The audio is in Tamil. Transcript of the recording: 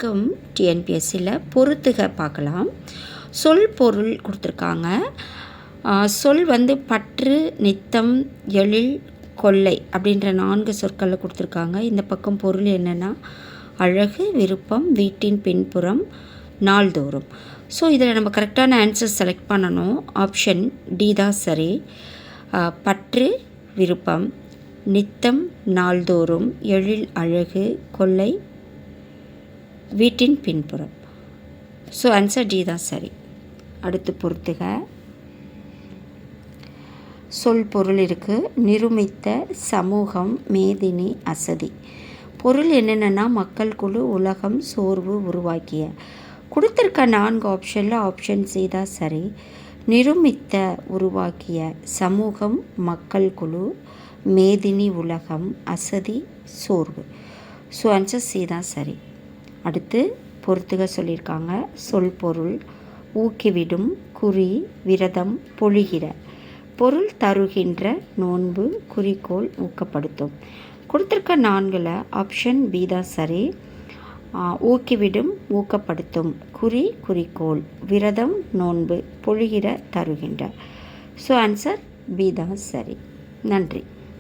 வணக்கம். டிஎன்பிஎஸ்சியில் பொறுத்துக பார்க்கலாம். சொல் பொருள் கொடுத்துருக்காங்க. சொல் பற்று, நித்தம், எழில், கொள்ளை அப்படின்ற 4 சொற்களில் கொடுத்துருக்காங்க. இந்த பக்கம் பொருள் என்னென்னா அழகு, விருப்பம், வீட்டின் பின்புறம், நாள்தோறும். ஸோ இதில் நம்ம கரெக்டான ஆன்சர் செலக்ட் பண்ணணும். ஆப்ஷன் டி தான் சரி. பற்று, விருப்பம், நித்தம், நாள்தோறும், எழில், அழகு, கொள்ளை, வீட்டின் பின்புறம். ஸோ ஆன்சர் டி தான் சரி. அடுத்து பொறுத்துக. சொல் பொருள் இருக்குது. நிருமித்த, சமூகம், மேதினி, அசதி. பொருள் என்னென்னா மக்கள் குழு, உலகம், சோர்வு, உருவாக்கிய. கொடுத்துருக்க 4 ஆப்ஷனில் ஆப்ஷன் சி தான் சரி. நிருமித்த உருவாக்கிய, சமூகம் மக்கள் குழு, மேதினி உலகம், அசதி சோர்வு. ஸோ ஆன்சர் சி தான் சரி. அடுத்து பொறுத்துக சொல்லியிருக்காங்க. சொல் பொருள் ஊக்கிவிடும், குறி, விரதம், பொழிகிற. பொருள் தருகின்ற, நோன்பு, குறிக்கோள், ஊக்கப்படுத்தும். கொடுத்துருக்க 4ல் ஆப்ஷன் பி தான் சரி. ஊக்கிவிடும், ஊக்கப்படுத்தும், குறி, குறிக்கோள், விரதம், நோன்பு, பொழிகிற, தருகின்ற. ஸோ ஆன்சர் பி தான் சரி. நன்றி.